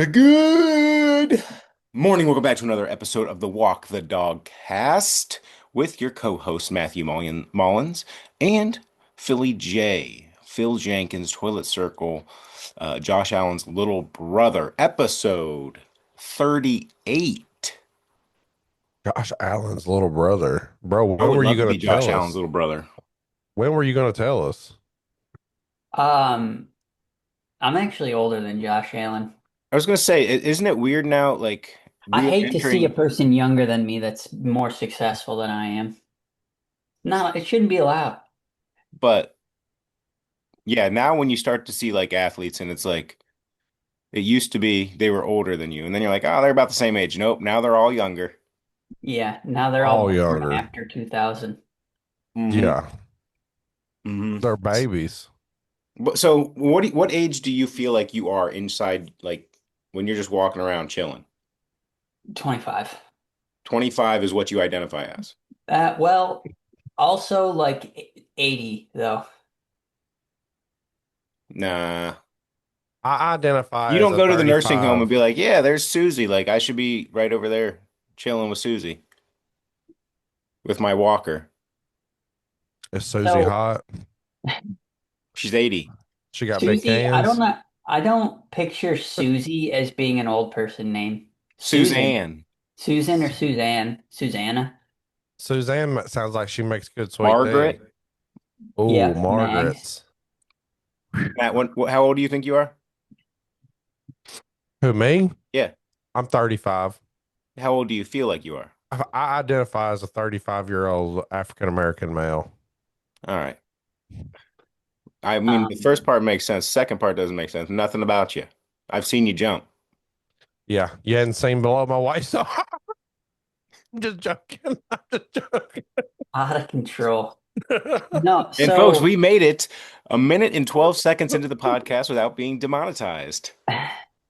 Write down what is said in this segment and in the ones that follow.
Good morning. Welcome back to another episode of the Walk the Dog Cast with your co-host Matthew Mullins and Philly J. Phil Jenkins, Toilet Circle, Josh Allen's little brother, episode 38. Josh Allen's little brother. Bro, I when would were you love to going be to Josh tell Allen's us? little brother. When were you going to tell us? Um, I'm actually older than Josh Allen. I was gonna say, isn't it weird now? Like I we are hate to see a entering, person younger than me that's more successful than I am. No, it shouldn't be allowed. but yeah, now when you start to see like athletes and it's like it used to be they were older than you, and then you're like, oh, they're about the same age. Nope, now they're all younger. Yeah, now they're all All born younger. after 2000. Hmm. Yeah, Hmm. they're babies. But so, what age do you feel like you are inside, like when you're just walking around chilling? 25. 25 is what you identify as. Well, also like 80 though. Nah, I identify you as don't a go to the nursing home and 35. be like, yeah, there's Susie. Like I should be right over there chilling with Susie with my walker. Is Susie So hot? She's 80. She got big Susie, I don't cans. know. I don't picture Susie as being an old person name. Susan. Suzanne, Susan or Suzanne? Susanna? Suzanne sounds like she makes good sweet tea. Margaret, Oh, Yeah, Mags. Margaret's. Matt. How old do you think you are? Who, me? Yeah. I'm 35. How old do you feel like you are? I identify as a 35-year-old African American male. All right. I mean, the Um, first part makes sense. Second part doesn't make sense. Nothing about you. I've seen you jump. Yeah, you hadn't seen below my waist. So I'm just joking. I'm just joking. Out of control. No, And folks, so we made it a minute and 12 seconds into the podcast without being demonetized.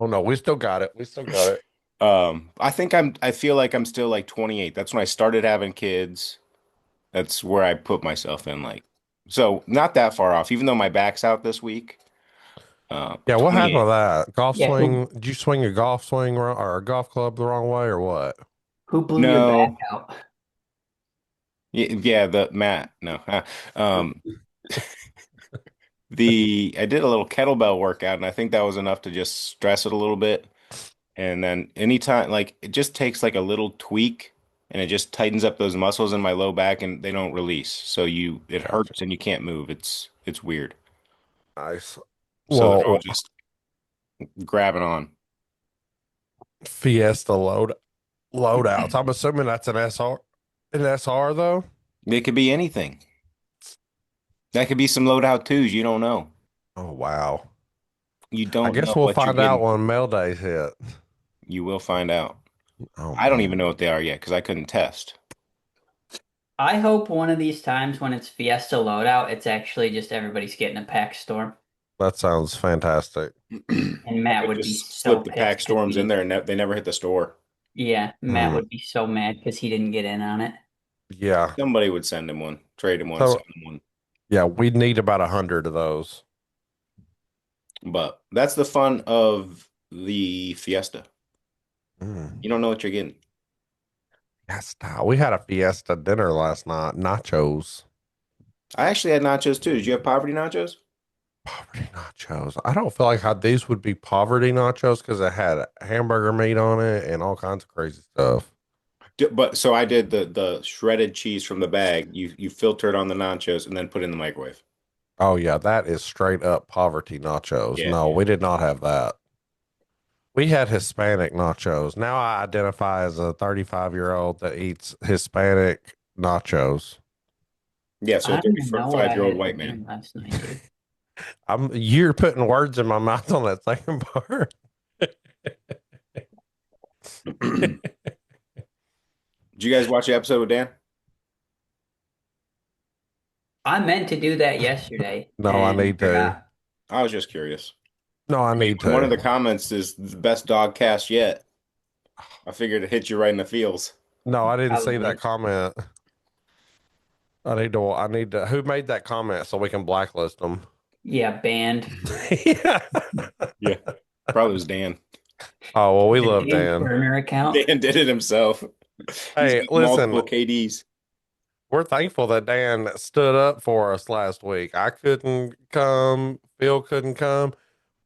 Oh no, we still got it. We still got it. I feel like I'm still like 28. That's when I started having kids. That's where I put myself in like, so not that far off, even though my back's out this week. Yeah, what happened 28. with that? Golf yeah, swing? Did you swing a golf swing or a golf club the wrong way or what? who blew your back No. out? Yeah, the Matt. No. Um, I did a little kettlebell workout, and I think that was enough to just stress it a little bit. And then anytime, like it just takes like a little tweak, and it just tightens up those muscles in my low back, and they don't release. So it Gotcha. hurts, and you can't move. It's weird. Nice. So they're all Well, just grabbing on. Fiesta loadouts. I'm assuming that's an SR though. It could be anything. That could be some loadout twos. You don't know. Oh wow. You I don't know guess we'll what you're find out getting. when mail days hit. You will find out. Oh I don't even man, know what they are yet because I couldn't test. I hope one of these times when it's Fiesta loadout, it's actually just everybody's getting a pack storm. that sounds fantastic. And Matt I would be just so slipped the pissed pack because storms in there and they never hit the store. yeah, Matt Hmm. would be so mad because he didn't get in on it. Yeah. Somebody would send him one, trade him one, send So him one. yeah, we'd need about 100 of those. But that's the fun of the Fiesta. Mm. You don't know what you're getting. Fiesta. We had a Fiesta dinner last night. Nachos. I actually had nachos too. Did you have poverty nachos? Poverty nachos. I don't feel like how these would be poverty nachos because it had hamburger meat on it and all kinds of crazy stuff. But so I did the shredded cheese from the bag. You filter it on the nachos and then put it in the microwave. Oh yeah, that is straight up poverty nachos. Yeah, No, yeah. we did not have that. We had Hispanic nachos. Now I identify as a 35-year-old that eats Hispanic nachos. Yeah, so a I don't even know what I 35-year-old had for white dinner man. last night, dude. You're putting words in my mouth on that second part. Did you guys watch the episode with Dan? I meant to do that yesterday No, I and need to. forgot. I was just curious. No, I need One of to. the comments is the best dog cast yet. I figured it hit you right in the feels. No, I didn't see that Probably. comment. I need to. Who made that comment so we can blacklist them? Yeah, banned. Yeah. Yeah, probably was Dan. Oh, well, we The love Dan's Dan. burner account. Dan did it himself. He's Hey, got listen, multiple KDs. we're thankful that Dan stood up for us last week. I couldn't come. Phil couldn't come.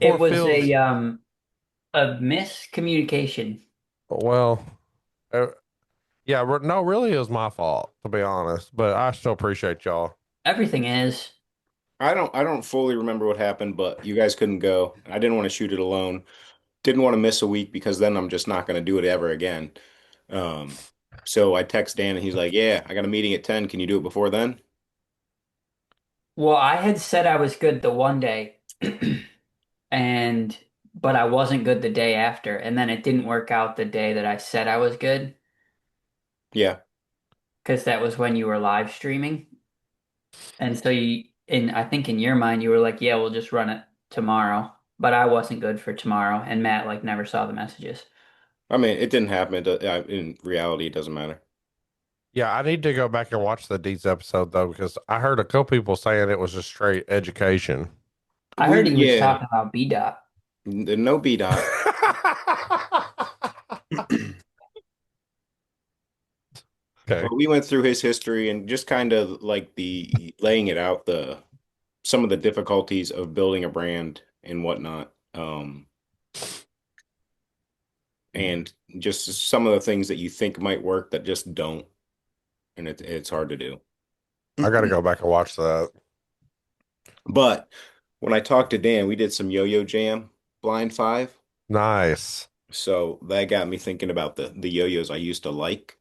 Poor It was Phil's. a miscommunication. Well, uh, yeah, no, really, it was my fault, to be honest. But I still appreciate y'all. Everything is. I don't fully remember what happened, but you guys couldn't go. I didn't want to shoot it alone. Didn't want to miss a week because then I'm just not going to do it ever again. Um, so I text Dan and he's like, "Yeah, I got a meeting at 10. Can you do it before then?" Well, I had said I was good the one day, and but I wasn't good the day after, and then it didn't work out the day that I said I was good Yeah. because that was when you were live streaming, and so I think in your mind you were like, "Yeah, we'll just run it tomorrow," but I wasn't good for tomorrow, and Matt like never saw the messages. I mean, it didn't happen. In reality, it doesn't matter. Yeah, I need to go back and watch the Deets episode though, because I heard a couple people saying it was just straight education. I heard he was Yeah, talking about B dot. no B dot. Okay. But we went through his history and just kind of like the laying it out, the some of the difficulties of building a brand and whatnot. And just some of the things that you think might work that just don't, and it's hard to do. I got to go back and watch that. But when I talked to Dan, we did some yo-yo jam blind five. Nice. So that got me thinking about the yo-yos I used to like.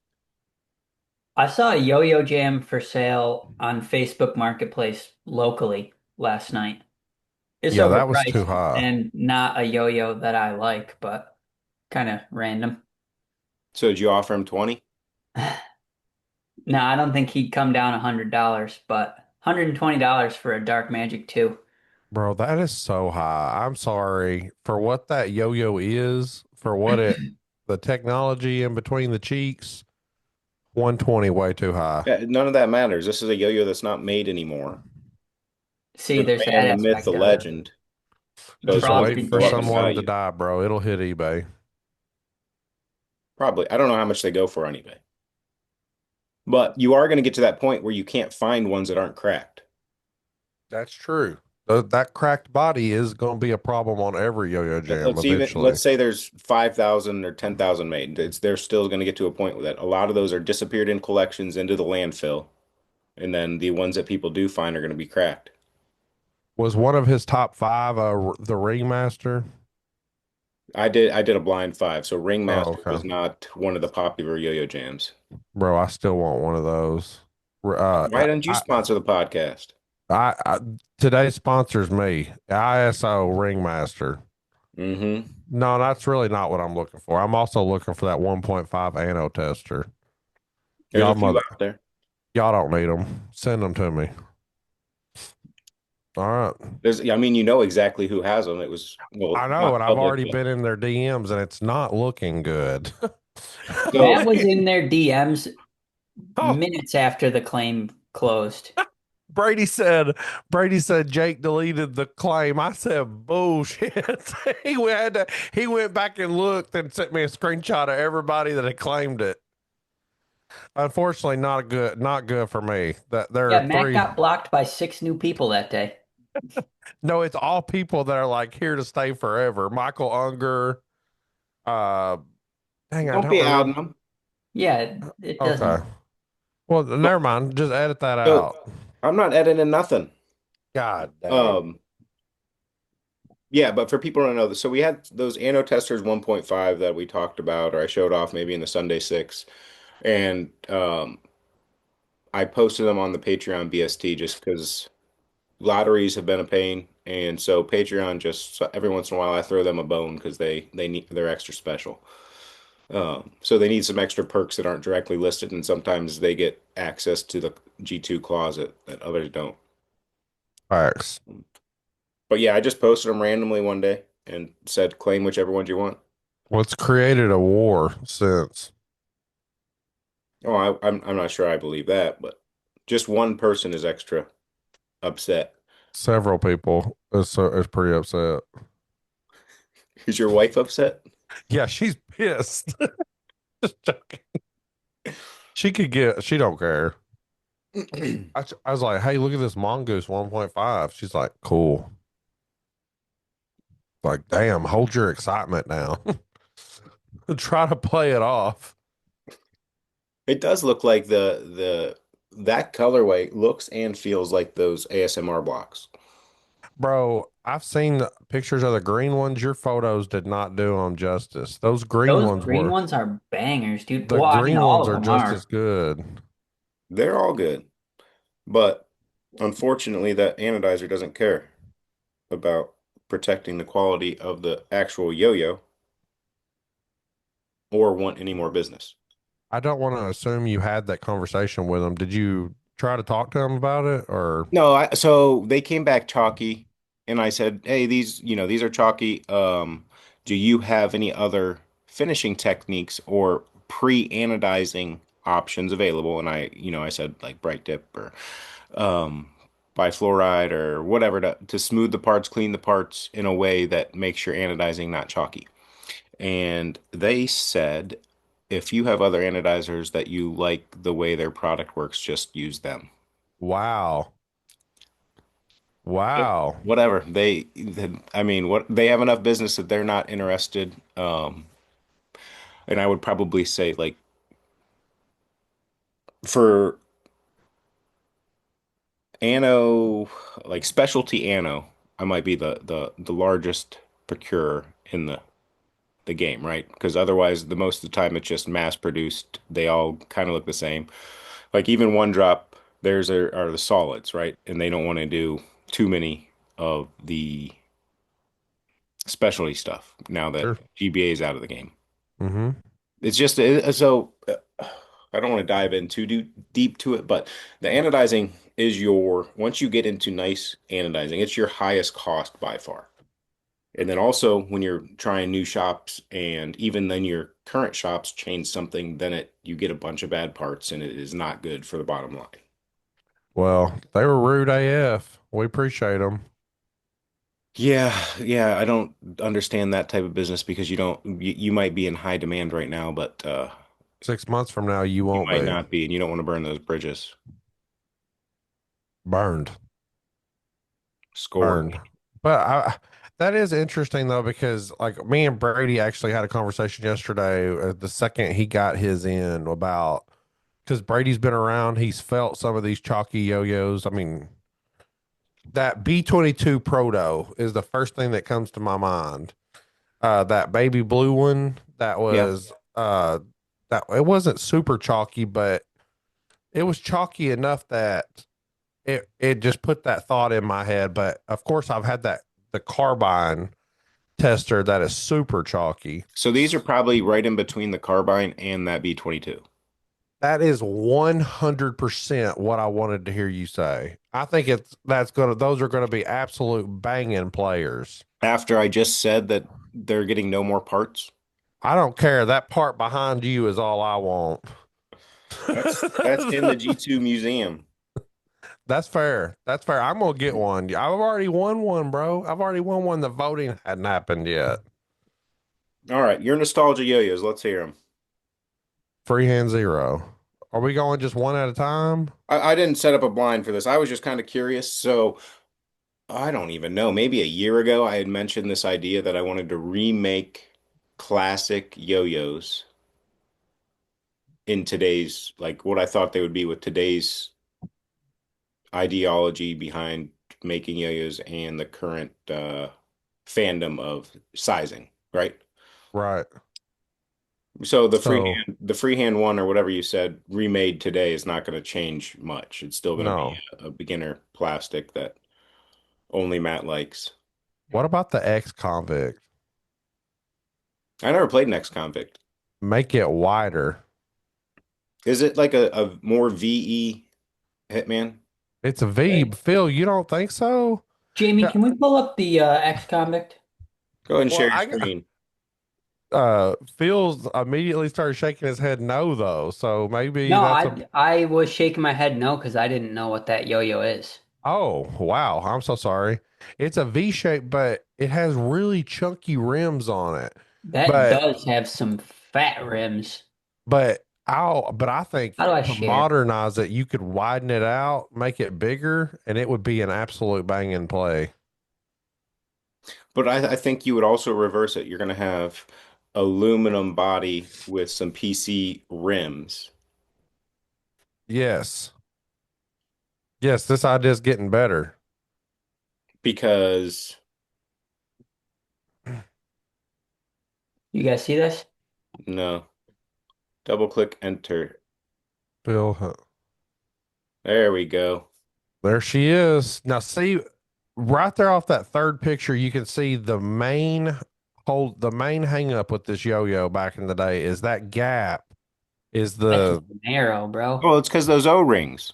I saw a yo-yo jam for sale on Facebook Marketplace locally last night. It's Yeah, that was too overpriced high. and not a yo-yo that I like, but kind of random. So did you offer him 20? No, I don't think he'd come down $100, but $120 for a Dark Magic 2. Bro, that is so high. I'm sorry for what that yo-yo is, for what the technology in between the cheeks. 120 way too high. Yeah, none of that matters. This is a yo-yo that's not made anymore. See, For the there's that man, the myth, the aspect of it. legend. So it's Just going wait Frosty to for go up in tips. someone to value. die, bro. It'll hit eBay. Probably. I don't know how much they go for on eBay. But you are going to get to that point where you can't find ones that aren't cracked. That's true. That cracked body is going to be a problem on every yo-yo jam eventually. Let's say there's 5,000 or 10,000 made. They're still going to get to a point with that. A lot of those are disappeared in collections into the landfill. And then the ones that people do find are going to be cracked. Was one of his top five the Ringmaster? I did a blind five. So Oh, Ringmaster was okay. not one of the popular yo-yo jams. Bro, I still want one of those. Why don't you sponsor the podcast? I today's sponsors me, ISO Ringmaster. Mm-hmm. No, that's really not what I'm looking for. I'm also looking for that 1.5 anno tester. There's Y'all a few mother, out there. y'all don't need them. Send them to me. All right. I mean, you know exactly who has them. It was, well, I know, not and I've public, already but been in their DMs, and it's not looking good. so Matt was in their DMs Oh, minutes after the claim closed. Brady said, Jake deleted the claim. I said, bullshit. He went back and looked and sent me a screenshot of everybody that had claimed it. Unfortunately, not good for me. That there Yeah, are Matt three. got blocked by 6 new people that day. No, it's all people that are like here to stay forever. Michael Unger. Uh, dang, I don't don't be outing remember. them. Yeah, it Okay. doesn't. Well, never mind. Just edit that So out. I'm not editing nothing. God dang. Um, yeah, but for people who don't know, so we had those Anno Testers 1.5 that we talked about, or I showed off maybe in the Sunday 6, and I posted them on the Patreon BST just because lotteries have been a pain, and so Patreon just every once in a while I throw them a bone because they're extra special. So they need some extra perks that aren't directly listed, and sometimes they get access to the G2 closet that others don't. Facts. But yeah, I just posted them randomly one day and said claim whichever ones you want. Well, it's created a war since Oh, I'm not sure I believe that, but just one person is extra upset. several people is pretty upset. Is your wife upset? Yeah, she's pissed. Just joking. She don't care. I was like, hey, look at this mongoose 1.5. She's like, cool. Like, damn, hold your excitement now. Try to play it off. It does look like the that colorway looks and feels like those ASMR blocks. Bro, I've seen the pictures of the green ones. Your photos did not do them justice. Those green Those ones green were, ones are bangers, dude. the Well, I mean, green all ones of are them just are. as good. They're all good, but unfortunately, that anodizer doesn't care about protecting the quality of the actual yo-yo or want any more business. I don't want to assume you had that conversation with them. Did you try to talk to them about it or No, so they came back chalky, and I said, "Hey, these are chalky. Do you have any other finishing techniques or pre-anodizing options available?" And I said like bright dip or um, bifluoride or whatever to smooth the parts, clean the parts in a way that makes your anodizing not chalky. And they said, if you have other anodizers that you like the way their product works, just use them. wow. Wow. Whatever I mean, what they have enough business that they're not interested. And I would probably say like for ano, like specialty ano, I might be the largest procurer in the game, right? Because otherwise, the most of the time it's just mass produced. They all kind of look the same. Like even one drop, theirs are the solids, right? And they don't want to do too many of the specialty stuff now that Sure. GBA is out of the game. Mm-hmm. It's just I don't want to dive in too deep to it, but the anodizing is once you get into nice anodizing, it's your highest cost by far. And then also when you're trying new shops and even then your current shops change something, then you get a bunch of bad parts and it is not good for the bottom line. Well, they were rude AF. We appreciate them. Yeah, yeah, I don't understand that type of business because you might be in high demand right now, but 6 months from now, you you won't might be not be, and you don't want to burn those bridges. burned. Score. Burned. But that is interesting though, because like me and Brady actually had a conversation yesterday. The second he got his in about because Brady's been around, he's felt some of these chalky yo-yos. I mean, that B-22 Proto is the first thing that comes to my mind. That baby blue one that Yeah. was that it wasn't super chalky, but it was chalky enough that it just put that thought in my head. But of course, I've had the carbine tester that is super chalky. So these are probably right in between the carbine and that B-22. That is 100% what I wanted to hear you say. I think those are gonna be absolute banging players. After I just said that they're getting no more parts, I don't care. That part behind you is all I want. that's in the G2 museum. That's fair. That's fair. I'm gonna get one. I've already won one, bro. I've already won one. The voting hadn't happened yet. All right, your nostalgia yo-yos. Let's hear them. Freehand zero. Are we going just one at a time? I didn't set up a blind for this. I was just kind of curious. So I don't even know. Maybe a year ago, I had mentioned this idea that I wanted to remake classic yo-yos in today's, like what I thought they would be with today's ideology behind making yo-yos and the current fandom of sizing, right? Right. So So the freehand one or whatever you said, remade today is not going to change much. It's still going to be no. a beginner plastic that only Matt likes. What about the ex-convict? I never played Next Convict. Make it wider. Is it like a more VE Hitman? It's a V. Hey, Phil, you don't think so? Jamie, Yeah. can we pull up the ex-convict? Go ahead and Well, share your I screen. Phil's immediately started shaking his head no though. So maybe No, that's a I was shaking my head no because I didn't know what that yo-yo is. oh wow. I'm so sorry. It's a V shape, but it has really chunky rims on it. That But does have some fat rims. but I think How do I to share? modernize it, you could widen it out, make it bigger, and it would be an absolute banging play. But I think you would also reverse it. You're going to have aluminum body with some PC rims Yes. Yes, this idea is getting better. because You guys see this? no, double click enter. Bill, There we go. there she is. Now see right there off that third picture, you can see the main hang up with this yo-yo back in the day is that gap is That's just the narrow, bro. Well, it's because those O-rings.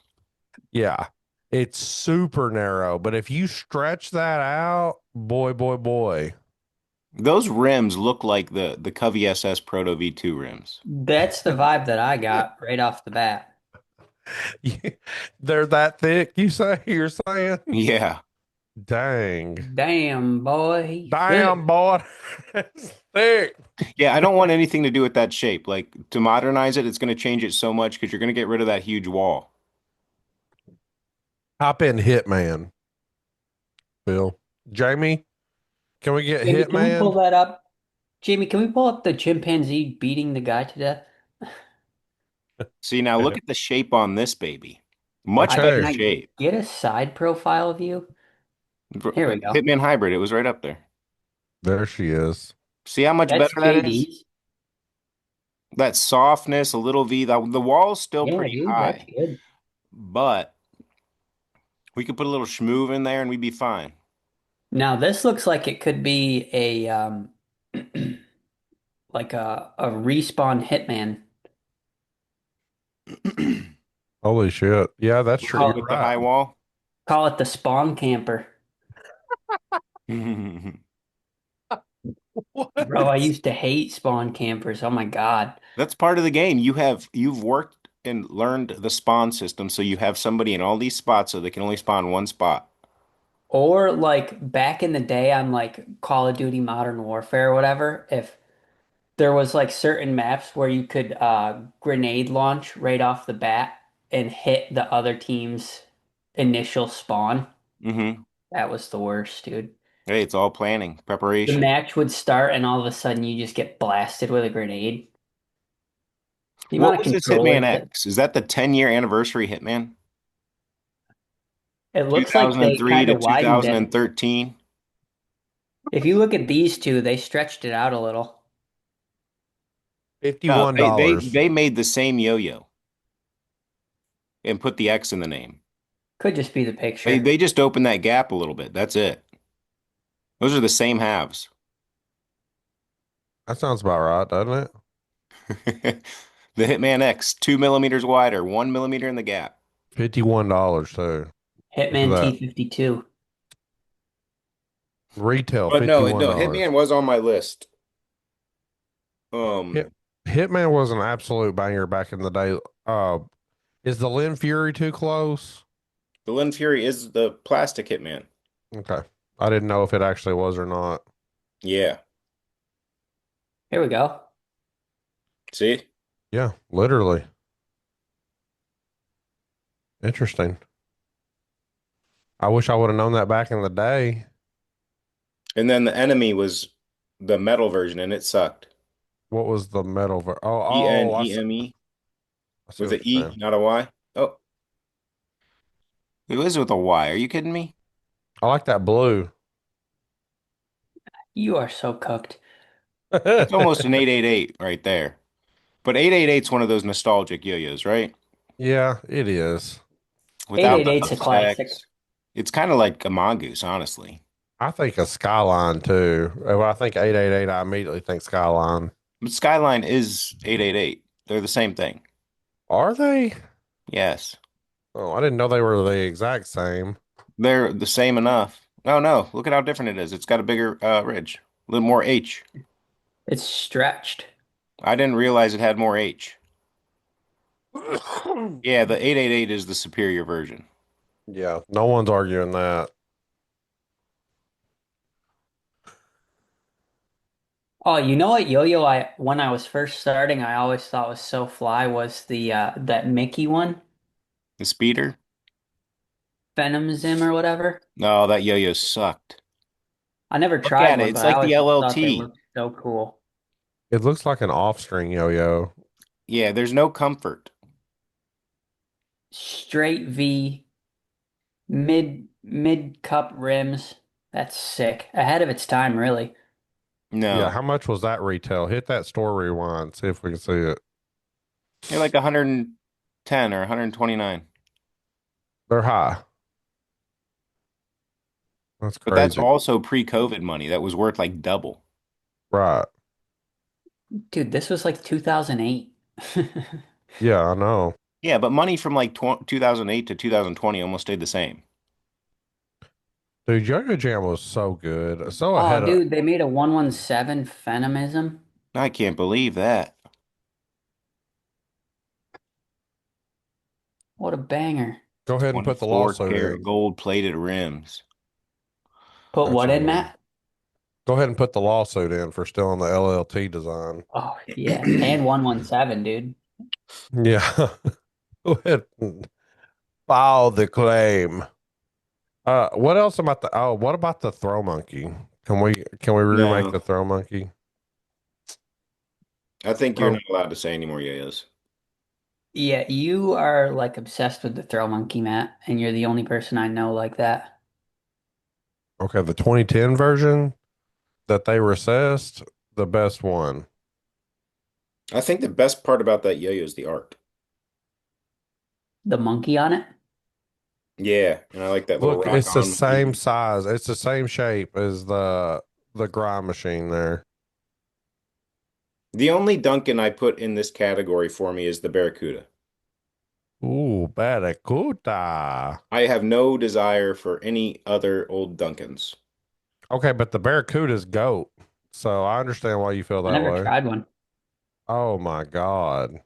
yeah, it's super narrow, but if you stretch that out, boy. Those rims look like the Covey SS Proto V2 rims. That's the vibe that I got right off the bat. They're that thick, you're saying? Yeah. Dang. Damn, boy, he Damn, thick. boy. That's thick. Yeah, I don't want anything to do with that shape. Like to modernize it, it's going to change it so much because you're going to get rid of that huge wall. Hop in Hitman, Bill. Jamie, can we get Jamie, can we pull Hitman? that up? Jamie, can we pull up the chimpanzee beating the guy to death? See, now look at the shape on this baby. Much Can better Okay, I shape. get a side profile view? Here we go. Hitman Hybrid, it was right up there. there she is. See how much That's better that is? JD's. That softness, a little V. The wall's still Yeah, pretty dude, that's high, good. but we could put a little schmoove in there and we'd be fine. Now this looks like it could be a like a respawn hitman. Holy shit. Yeah, that's true. You're Call With the right. high wall. call it the spawn camper. Bro, I What? used to hate spawn campers. Oh my God. That's part of the game. You've worked and learned the spawn system, so you have somebody in all these spots so they can only spawn one spot. Or like back in the day on like Call of Duty Modern Warfare or whatever, if there was like certain maps where you could grenade launch right off the bat and hit the other team's initial spawn. Hmm. That was the worst, dude. Hey, it's all planning, The preparation. match would start and all of a sudden you just get blasted with a grenade. The What amount of was this Hitman controllers that X? Is that the 10-year anniversary Hitman? it looks like they 2003 kind to of widened it. 2013? If you look at these two, they stretched it out a little. No, they $51. they made the same yo-yo and put the X in the name. Could just be the They picture. they just opened that gap a little bit. That's it. Those are the same halves. That sounds about right, doesn't it? The Hitman X, 2 millimeters wider, 1 millimeter in the gap. $51 too. Look at Hitman that. T52. Retail But no, $51. Hitman was on my list. Hit Um, Hitman was an absolute banger back in the day. Uh, is the Lynn Fury too close? the Lin Fury is the plastic Hitman. Okay. I didn't know if it actually was or not. Yeah. Here we go. See? Yeah, literally. Interesting. I wish I would have known that back in the day. And then the enemy was the metal version, and it sucked. What was the metal ENEME I see with what an you're E, saying. not a Y. Oh, it was with a Y. Are you kidding me? I like that blue. You are so cooked. That's almost an 888 right there. But 888 is one of those nostalgic yo-yos, right? Yeah, it is. Without the 888's a classic. effects. It's kind of like a mongoose, honestly. I think a Skyline too. When I think 888, I immediately think Skyline. But Skyline is 888. They're the same thing. Are they? Yes. Oh, I didn't know they were the exact same. They're the same enough. Oh no, look at how different it is. It's got a bigger ridge, a little more H. It's stretched. I didn't realize it had more H. Yeah, the 888 is the superior version. Yeah, no one's arguing that. Oh, you know what yo-yo I when I was first starting, I always thought was so fly was the that Mickey one, The speeder? Venom Zim or whatever. No, that yo-yo sucked. I never Look tried at it. one, It's but I like the always just thought they LLT. looked so cool. It looks like an off-string yo-yo. Yeah, there's no comfort. Straight V, mid cup rims. That's sick. Ahead of its time, really. Yeah, No. how much was that retail? Hit that store rewind, see if we can see it. They're like 110 or 129. They're high. That's But that's crazy. also pre-COVID money. That was worth like double. Right. Dude, this was like 2008. Yeah, I know. Yeah, but money from like 2008 to 2020 almost stayed the same. Dude, Yo-Yo Jam was so good. So Oh, ahead of dude, they made a 117 Phenomism. I can't believe that. What a banger. Go ahead and put the 24 lawsuit karat in. gold plated rims. Put That's what a in, good one. Matt? Go ahead and put the lawsuit in for stealing the LLT design. Oh, yeah. And 117, dude. Yeah. Go ahead and file the claim. What else about what about the throw monkey? Can we remake No, the throw monkey? I think you're Throw not allowed to say any more yayos. Yeah, you are like obsessed with the throw monkey, Matt, and you're the only person I know like that. okay, the 2010 version that they recessed, the best one. I think the best part about that yo-yo is the art. The monkey on it? Yeah, and I like that little Look, rock it's the on same monkey. size. It's the same shape as the grind machine there. The only Duncan I put in this category for me is the Barracuda. Ooh, Barracuda. I have no desire for any other old Duncans. Okay, but the Barracuda's goat. So I understand why you feel I that never way. tried one. Oh my God.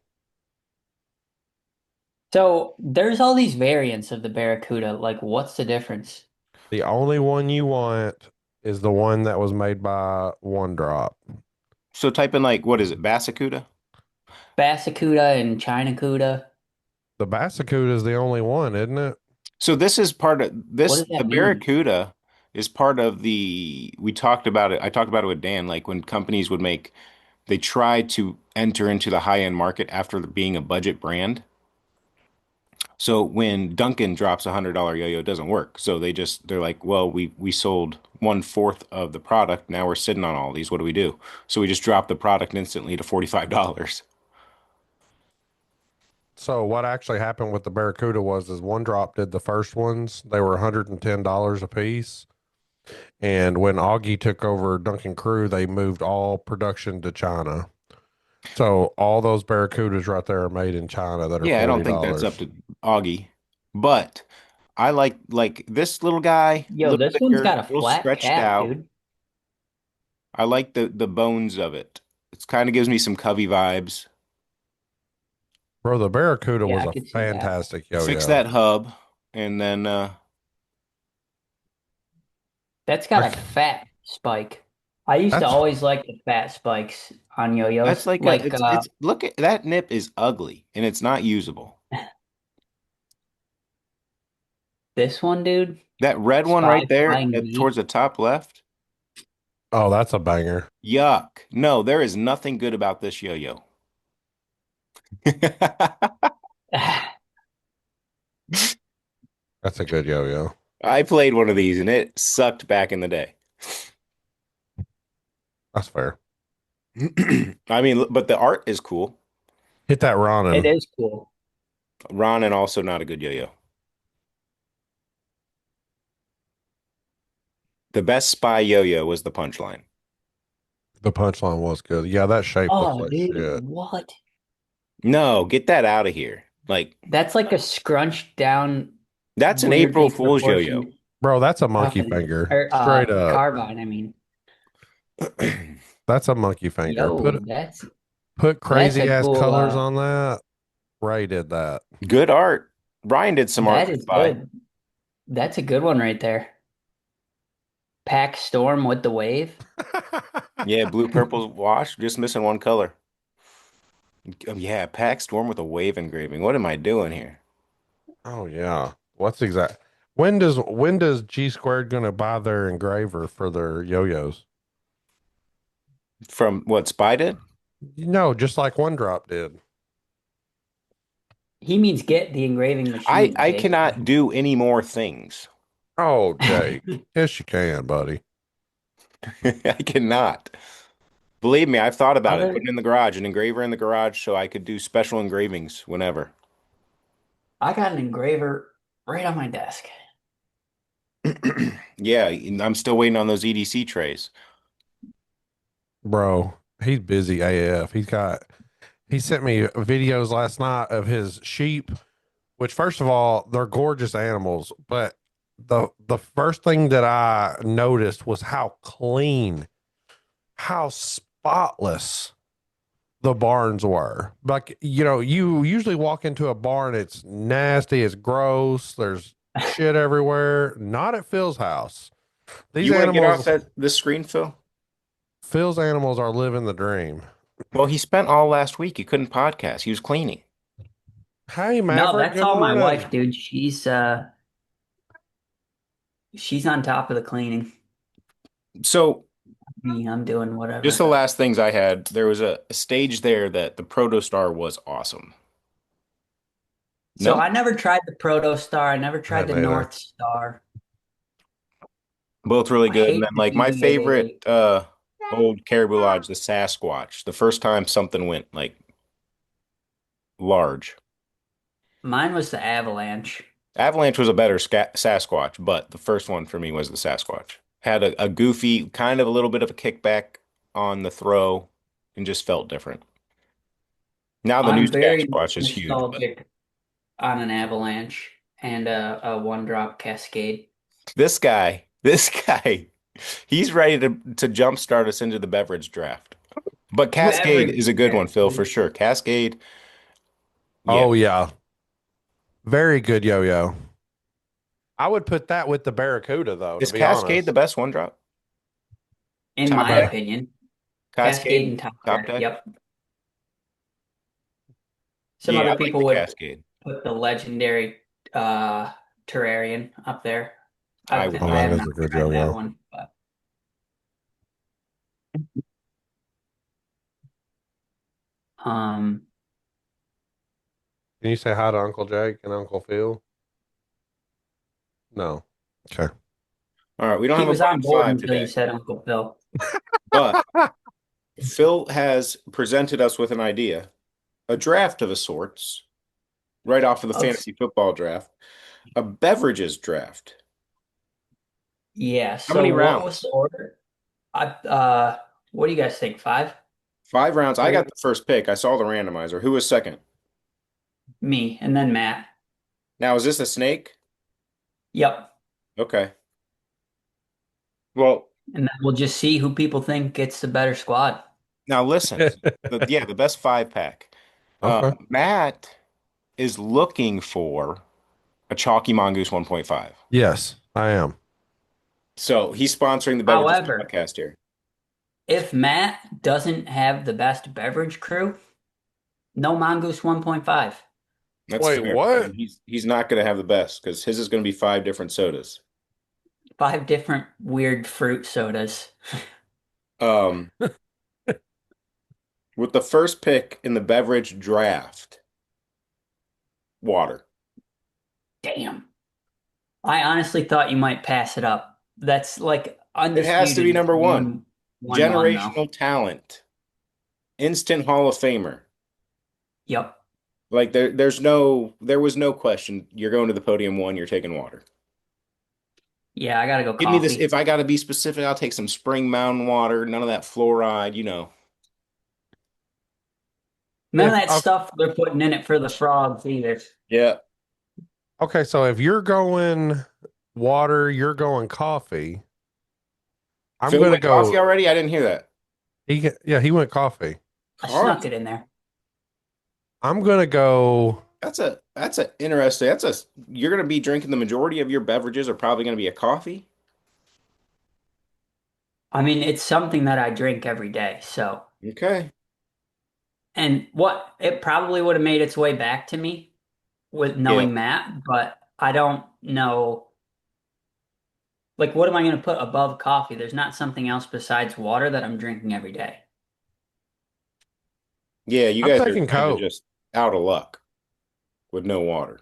So there's all these variants of the Barracuda. Like, what's the difference? The only one you want is the one that was made by One Drop. So type in like, what is it, Bassacuda? Bassacuda and Chinacuda. The Barracuda is the only one, isn't it? So this is part of What this, does the that mean? Barracuda is part of we talked about it. I talked about it with Dan, like when companies would they try to enter into the high-end market after being a budget brand. So when Duncan drops $100 yo-yo, it doesn't work. So they're like, well, we sold 1/4 of the product. Now we're sitting on all these. What do we do? So we just drop the product instantly to $45. So what actually happened with the Barracuda was is One Drop did the first ones. They were $110 a piece. And when Augie took over Duncan Crew, they moved all production to China. So all those Barracudas right there are made in China that are Yeah, I don't $40. think that's up to Augie, but I like this little guy, a Yo, little this one's got bigger, a a little flat stretched cap, out. dude. I like the bones of it. It's kind of gives me some Covey vibes. Bro, the Barracuda Yeah, was I a could see that. fantastic Fix yo-yo. that hub, and then That's I, got a fat spike. I used to that's always like the fat spikes on that's yo-yos. like a Like it's look at that nip is ugly and it's not usable. this one, dude. That red one Spy right there Flying V. towards the top left. oh, that's a banger. Yuck. No, there is nothing good about this yo-yo. That's a good yo-yo. I played one of these and it sucked back in the day. That's fair. I mean, but the art is cool. Hit that It Ronin. is cool. Ron and also not a good yo-yo. The best spy yo-yo was the punchline. The punchline was good. Yeah, that shape looks Oh, like dude, shit. what? No, get that out of here. Like That's like a scrunched down, that's an April weirdly Fool's yo-yo. proportioned Bro, that's a monkey puffin finger. or Straight up. carbine, I mean. That's a monkey finger. Yo, Put that's a crazy ass cool colors on that. Ray did that. Good art. Brian did some art that for is Spy. good. That's a good one right there. Pack Storm with the wave. Yeah, blue purple wash, just missing one color. Yeah, pack storm with a wave engraving. What am I doing here? Oh yeah. What's exact? When does G Squared gonna buy their engraver for their yo-yos? From what Spy did? No, just like One Drop did. He means get the engraving I machine, I Jake. cannot do any more things. Oh, Jake. Yes, you can, buddy. I cannot. Believe me, I've thought about it. Other, Putting in the garage, an engraver in the garage, so I could do special engravings whenever. I got an engraver right on my desk. Yeah, and I'm still waiting on those EDC trays. Bro, he's busy AF. He sent me videos last night of his sheep, which first of all, they're gorgeous animals, but the first thing that I noticed was how clean, how spotless the barns were. Like, you usually walk into a barn, it's nasty, it's gross, there's shit everywhere. Not at Phil's house. These You want to get off animals, that this screen, Phil? Phil's animals are living the dream. Well, he spent all last week. He couldn't podcast. He was cleaning. Hey, No, Maverick, that's good all my morning. wife, dude. She's on top of the cleaning. So, Me, I'm doing just the whatever. last things I had, there was a stage there that the Protostar was awesome. So No? I never tried the Proto Star. I never I tried the hadn't either. North Star. Both really I good. And hate then the like my favorite deviate. old Caribou Lodge, the Sasquatch. The first time something went like large. Mine was the Avalanche. Avalanche was a better Sasquatch, but the first one for me was the Sasquatch. Had a goofy, kind of a little bit of a kickback on the throw and just felt different. Now the new I'm very Sasquatch is huge, but nostalgic on an Avalanche and a one drop Cascade. this guy, he's ready to jumpstart us into the beverage draft. But Cascade Beverage is a good one, Draft, Phil, for dude. sure. Cascade, yeah. Oh yeah, very good yo-yo. I would put that with the Barracuda though, to Is be Cascade the honest. best one drop? In Top my Uh, deck? opinion. Cascade Cascade, and Top top Deck. deck? Yep. Some Yeah, other I like people the would Cascade. put the legendary uh Terrarian up there. I would I oh, not. that have is not a good tried that yo-yo. one, but um Can you say hi to Uncle Jake and Uncle Phil? No. Okay. All right, we don't he have a was on bottom board five until you today, said Uncle Phil. but Phil has presented us with an idea, a draft of a sorts, right off of the Of fantasy football draft, a beverages draft. yeah, How so many what was rounds? the order? I what do you guys think? Five? 5 rounds. I got Three? the first pick. I saw the randomizer. Who was second? Me and then Matt. Now, is this a snake? Yep. Okay. Well, And then we'll just see who people think gets the better squad. now listen. The best five pack. Okay. Matt is looking for a Chalky Mongoose 1.5. Yes, I am. So he's sponsoring the Beverages However, podcast here. if Matt doesn't have the best beverage crew, no Mongoose 1.5. That's Wait, fair. what? And he's not going to have the best because his is going to be five different sodas. Five different weird fruit sodas. Um, with the first pick in the beverage draft, water. Damn. I honestly thought you might pass it up. That's like It has to be undisputed number one. one though. Generational talent, instant Hall of Famer. Yep. Like there was no question. You're going to the podium one. You're taking water. Yeah, I gotta go Give me this. coffee. If I got to be specific, I'll take some Spring Mountain water. None of that fluoride. None of If that stuff they're putting in it for the frogs either. Yeah. okay, so if you're going water, you're going coffee. I'm Phil gonna went coffee go. already. I didn't hear that. Yeah, he went coffee. I snuck it Coffee. in there. I'm gonna go. That's a interesting. You're gonna be drinking the majority of your beverages are probably gonna be a coffee. I mean, it's something that I drink every day. So, Okay. and what it probably would have made its way back to me with Yeah. knowing Matt, but I don't know. Like, what am I going to put above coffee? There's not something else besides water that I'm drinking every day. Yeah, you I'm guys are taking kind of Coke. just out of luck with no water.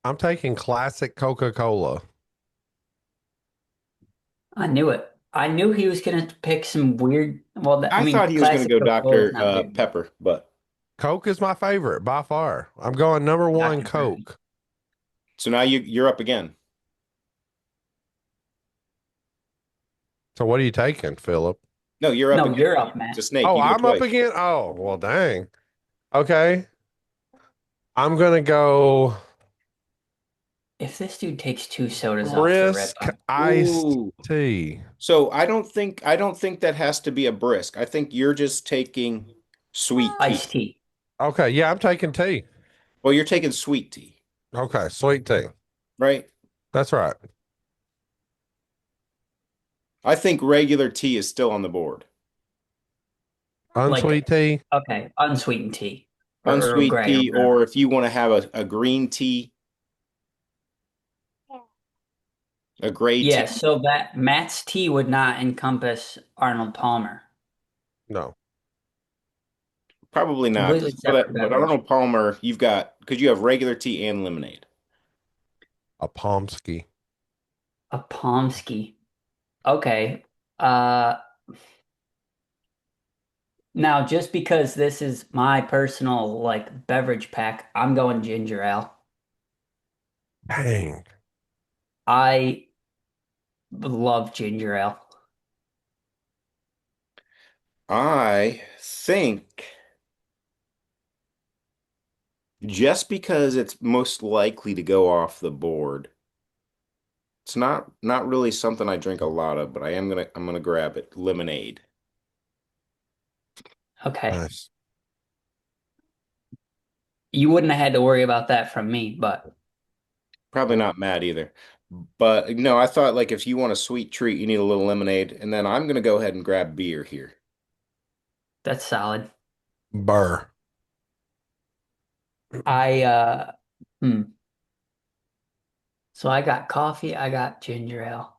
I'm taking classic Coca-Cola. I knew it. I knew he was going to pick some weird. Well, I I mean, thought he was going to classic go Coca-Cola is Dr. not weird. Pepper, but Coke is my favorite by far. I'm going number one Dr. Pepper. Coke. so now you're up again. So what are you taking, Philip? No, you're up No, again. you're up, It's a Matt. snake. Oh, You go I'm up twice. again. Oh, well, dang. Okay. I'm gonna go If this dude takes two sodas off the rip, brisk iced Ooh. tea. So I don't think that has to be a brisk. I think you're just taking sweet tea. iced tea. Okay, yeah, I'm taking tea. Well, you're taking sweet tea, Okay, sweet tea. right? That's right. I think regular tea is still on the board. Unsweet Like, tea. okay, unsweetened tea or Earl Unsweet Grey or tea, whatever. or if you want to have a green tea, a gray Yeah, tea, so that Matt's tea would not encompass Arnold Palmer. No, probably not. Completely 'Cause separate but beverage. Arnold Palmer, you've got because you have regular tea and lemonade. a Pomsky. A Pomsky. Okay. Uh, Now just because this is my personal like beverage pack, I'm going ginger ale. Dang. I love ginger ale. I think just because it's most likely to go off the board, it's not really something I drink a lot of, but I'm gonna grab it. Lemonade. Okay. Nice. You wouldn't have had to worry about that from me, but Probably not mad either. But no, I thought like if you want a sweet treat, you need a little lemonade, and then I'm gonna go ahead and grab beer here. that's solid. Burr. I hmm. So I got coffee, I got ginger ale.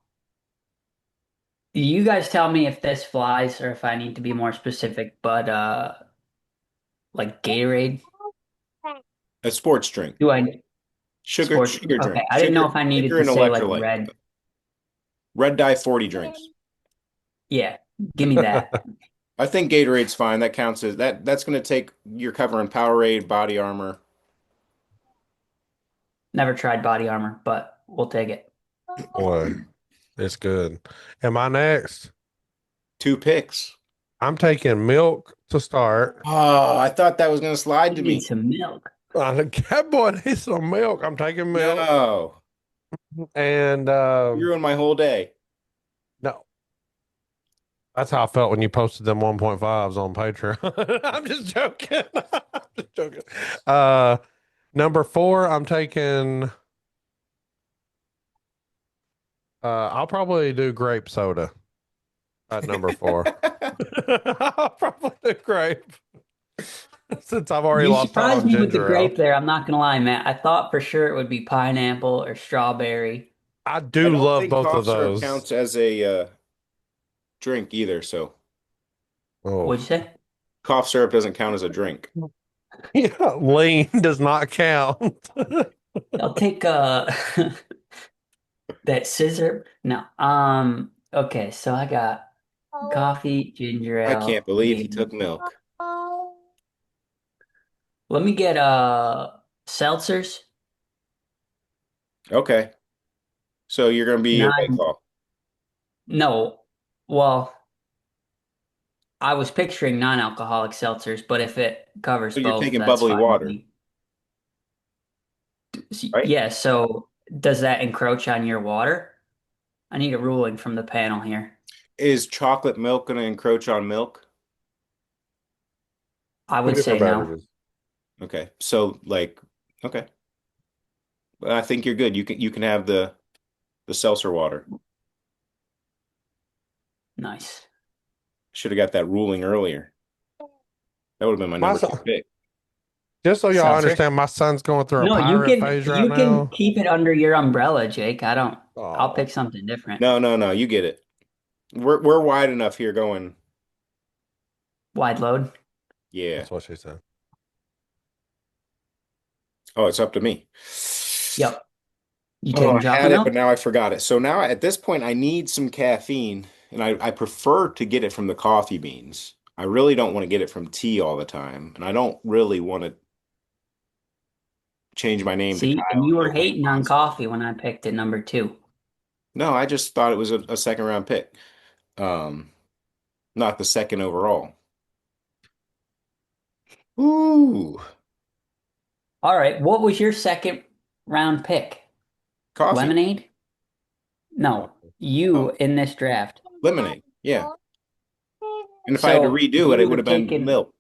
You guys tell me if this flies or if I need to be more specific, but like Gatorade, A sports drink. do I Sugar, sports? sugar Okay, drink. I didn't know Sugar, if I needed sugar to and say like electrolyte. red. Red dye 40 drinks. Yeah, give me that. I think Gatorade's fine. That counts as that's gonna take you're covering Powerade, body armor. Never tried body armor, but we'll take it. Boy, it's good. Am I next? Two picks. I'm taking milk to start. Oh, I thought that was gonna slide You to need me. some milk. That boy needs some milk. I'm taking milk. No. And You ruined my whole day. no, that's how I felt when you posted them 1.5s on Patreon. I'm just joking. I'm just joking. Uh, number four, I'm taking. I'll probably do grape soda at number four. I'll probably do grape since I've already You lost out surprised on me with the ginger ale. grape there. I'm not gonna lie, Matt. I thought for sure it would be pineapple or strawberry. I I do don't love think both cough of syrup those. counts as a drink either, so Oh, What'd you say? cough syrup doesn't count as a drink. yeah, lean does not count. I'll take that scissor. No. Okay, so I got coffee, ginger I can't ale, believe he maybe. took milk. Let me get seltzers. Okay. So you're gonna be a White Nine. Claw. No. Well, I was picturing non-alcoholic seltzers, but if it covers So you're both, taking that's bubbly fine with water, me. right? Yeah, so does that encroach on your water? I need a ruling from the panel here. Is chocolate milk gonna encroach on milk? I Two would different say no. beverages. Okay. So like, okay. But I think you're good. You can have the seltzer water. Nice. Should have got that ruling earlier. That would have been my My number two son, pick. just so y'all Seltzer. understand, my son's going through a No, you pirate can phase right you can now. keep it under your umbrella, Jake. I don't. I'll Oh, pick something different. No, no, no. You get it. We're wide enough here going. Wide load. Yeah. that's what she said. Oh, it's up to me. Yep. You Oh, taking I had chocolate it, but milk? now I forgot it. So now at this point, I need some caffeine, and I prefer to get it from the coffee beans. I really don't want to get it from tea all the time, and I don't really want to change my name to See, and Kyle you and were go with hating on Monster. coffee when I picked it number two. No, I just thought it was a second round pick, um, not the second overall. Ooh, All right. What was your second round pick? coffee. Lemonade? No, you Oh, in this draft. lemonade. Yeah. And if I had to So redo it, it would have been milk.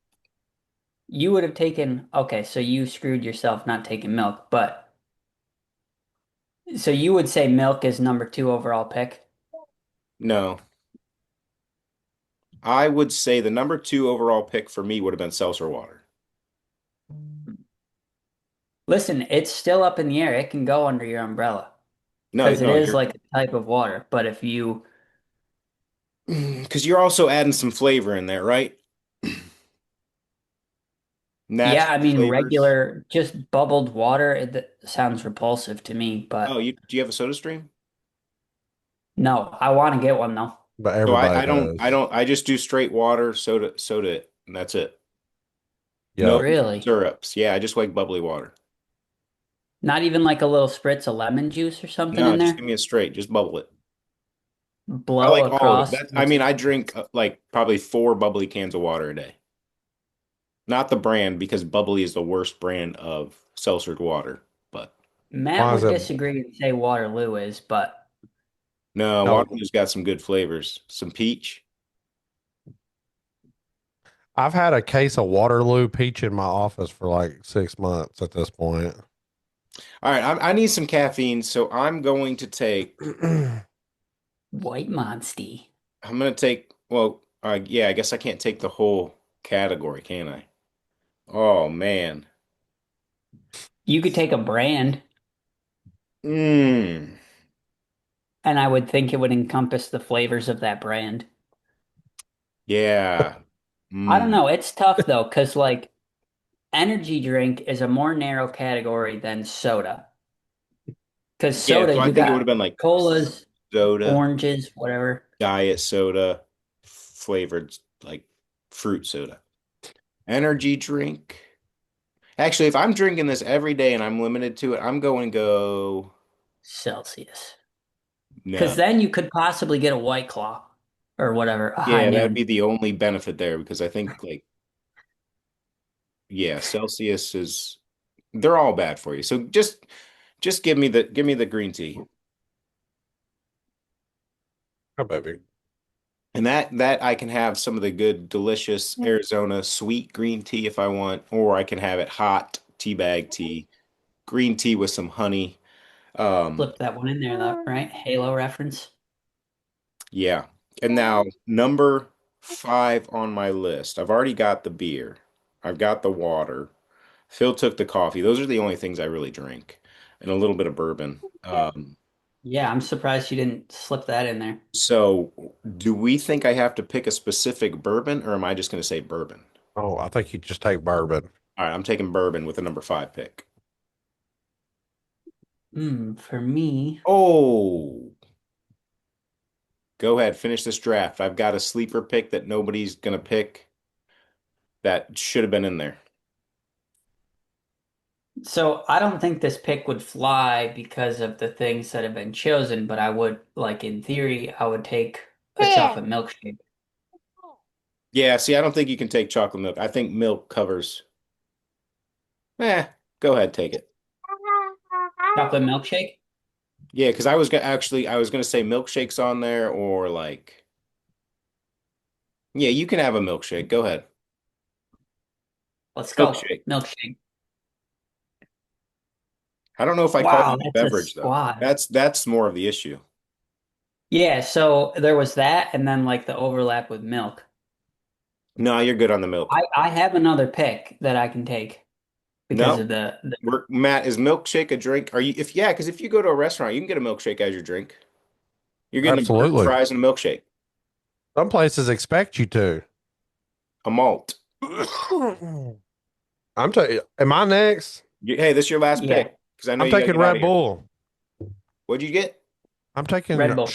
you would have taken, okay, so you screwed yourself not taking milk, but so you would say milk is number two overall pick? No, I would say the number two overall pick for me would have been seltzer water. Listen, it's still up in the air. It can go under your umbrella No, because it no, is you're like a type of water. But if you, because you're also adding some flavor in there, right? yeah, Natural I mean, flavors. regular, just bubbled water, it sounds repulsive to me, Oh, but you do you have a soda stream? no, I want to get one though. But So everybody I does. don't I just do straight water, soda, and that's it. No Yep. Really? syrups. Yeah, I just like bubbly water. Not even like a little spritz of lemon juice or something No, in just give there? me a straight, just bubble it. I Blow like all of it. across That's the I mean, top. I drink like probably four bubbly cans of water a day. Not the brand because bubbly is the worst brand of seltzered water, but Matt Why is would it? disagree and say Waterloo is, but no, No, Waterloo's got some good flavors. Some peach. I've had a case of Waterloo peach in my office for like 6 months at this point. All right, I need some caffeine, so White Monsty. I'm gonna take, well, yeah, I guess I can't take the whole category, can I? Oh man. You could take a brand, Mmm. and I would think it would encompass the flavors of that brand. Yeah. I don't Mmm. know. It's tough though, because like energy drink is a more narrow category than soda. Because Yeah, soda, so I you think it would got have been like colas, soda, oranges, whatever. diet soda, flavored like fruit soda. Energy drink. Actually, if I'm drinking this every day and I'm limited to it, I'm going to go Celsius. no. Because then you could possibly get a White Claw or whatever, a high Yeah, that'd noon. be the only benefit there because I think like yeah, Celsius is they're all bad for you. So just give me the green tea. Oh, baby. And that I can have some of the good, delicious Arizona sweet green tea if I want, or I can have it hot tea bag tea, green tea with some honey. Um, Flip that one in there, though, right? Halo reference. yeah. And now number five on my list. I've already got the beer. I've got the water. Phil took the coffee. Those are the only things I really drink, and a little bit of bourbon. Yeah, I'm surprised you didn't slip that in there. So do we think I have to pick a specific bourbon, or am I just going to say bourbon? Oh, I think you just take bourbon. All right, I'm taking bourbon with the number five pick. For me, Oh, go ahead, finish this draft. I've got a sleeper pick that nobody's gonna pick that should have been in there. so I don't think this pick would fly because of the things that have been chosen, but I would, like in theory, I would take a chocolate milkshake. Yeah, see, I don't think you can take chocolate milk. I think milk covers. Eh, go ahead, take it. Chocolate milkshake? Yeah, because I was gonna say milkshakes on there or like yeah, you can have a milkshake. Go ahead. Let's go. Milkshake. Milkshake. I don't know if I call Wow, that a that's a beverage though. squad. That's more of the issue. Yeah, so there was that, and then like the overlap with milk. No, you're good on the milk. I have another pick that I can take because No, of the Matt, is milkshake a drink? Are you if yeah, because if you go to a restaurant, you can get a milkshake as your drink. You're getting a burger, Absolutely. fries, and a milkshake. Some places expect you to. A malt. I'm taking. Am I next? Hey, this is your last yeah, pick because I know I'm you got to taking get out Red of here. Bull. What'd you get? I'm taking Red Bull.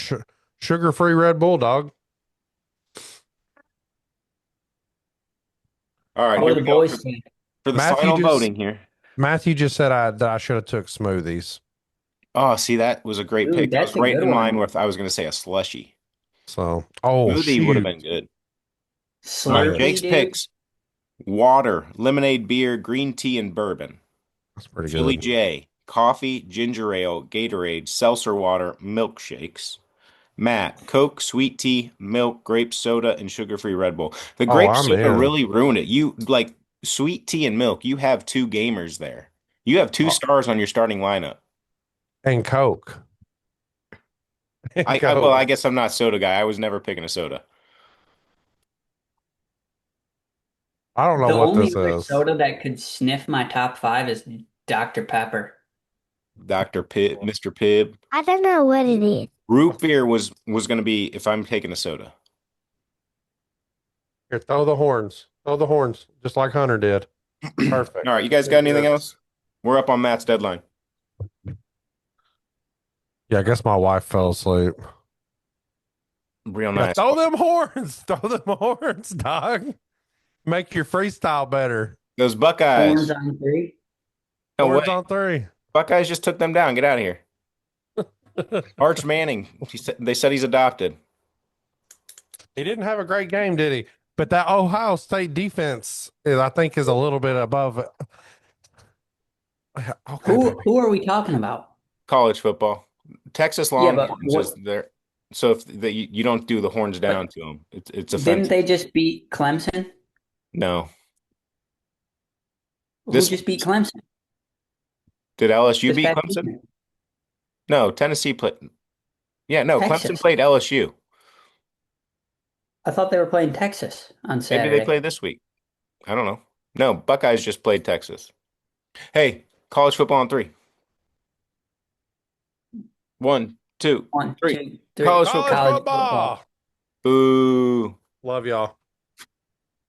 sugar-free Red Bull, dog. All right, How are here the we go boys team? for the Matthew final just voting here. Matthew just said that I should have took smoothies. Oh, see, that was a great Ooh, pick. That that's was a right good in line one. with I was going to say a slushy. So, oh Smoothie would have shoot, been good. All right, yeah, Slurpee, Jake's dude. picks: water, lemonade, beer, green tea, and bourbon. that's pretty Philly good. J, coffee, ginger ale, Gatorade, seltzer water, milkshakes. Matt, Coke, sweet tea, milk, grape soda, and sugar-free Red Bull. The Oh, grape I'm soda in. really ruined it. You like sweet tea and milk. You have two gamers there. You have two Oh, stars on your starting lineup. and Coke and Well, I Coke. guess I'm not soda guy. I was never picking a soda. I don't know The what only this other is. soda that could sniff my top five is Dr. Pepper. Dr. Pibb, Mr. Pibb. I don't know what it is. Root beer was going to be if I'm taking a soda. Here, throw the horns. Throw the horns, just like Hunter did. All Perfect. right, you guys got Good anything deal. else? We're up on Matt's deadline. Yeah, I guess my wife fell asleep. Real Yeah, nice. throw them horns. Throw them horns, dog. Make your freestyle better. Those Horns Buckeyes. on three. No way. Horns on three. Buckeyes just took them down. Get out of here. Arch Manning. They said he's adopted. He didn't have a great game, did he? But that Ohio State defense, I think, is a little bit above it. Okay, baby. Who are we talking about? College football. Texas Yeah, but Longhorns what is there. So if you don't do the horns down but to them, it's didn't offensive. they just beat Clemson? No. Who This just beat Clemson did LSU this beat past Clemson? weekend? No, Tennessee played. Yeah, no, Clemson Texas. played LSU. I thought they were playing Texas on Maybe they Saturday. play this week. I don't know. No, Buckeyes just played Texas. Hey, college football on three. One, two, One, three. two, three. College College football. College football. football. Boo. Love y'all.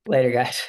Later, guys.